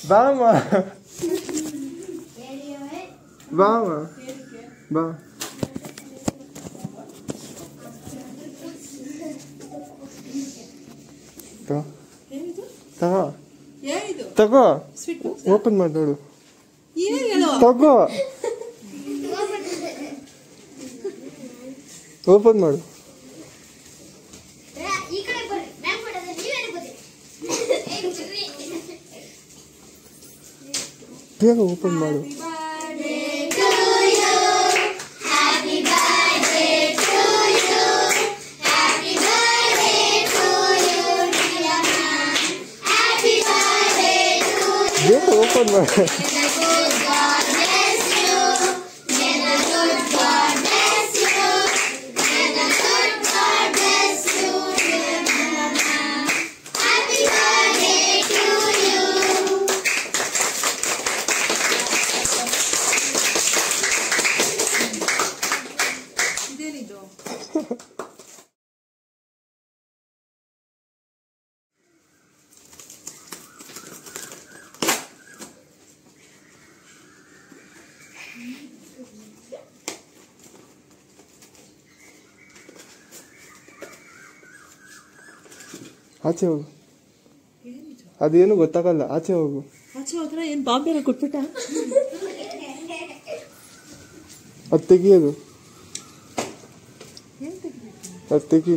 ಬಾಮ ಬಾಮ ಬಾ ತಗೋ ತಗೋ ಓಪನ್ ಮಾಡಿ ನೋಡು ತಗೋ ಓಪನ್ ಮಾಡು ಬೇಗ ಓಪನ್ ಮಾಡು ಬೇಗ ಓಪನ್ ಮಾಡು ಆಚೆ ಹೋಗು ಅದೇನು ಗೊತ್ತಾಗಲ್ಲ ಆಚೆ ಹೋಗು ಆಚೆ ಹೋದ್ರೆ ಏನು ಬಾಂಬೆನ ಕೊಟ್ಬಿಟ್ಟ ಅದು ತೆಗಿಯೋದು ಅದು ತೆಗಿ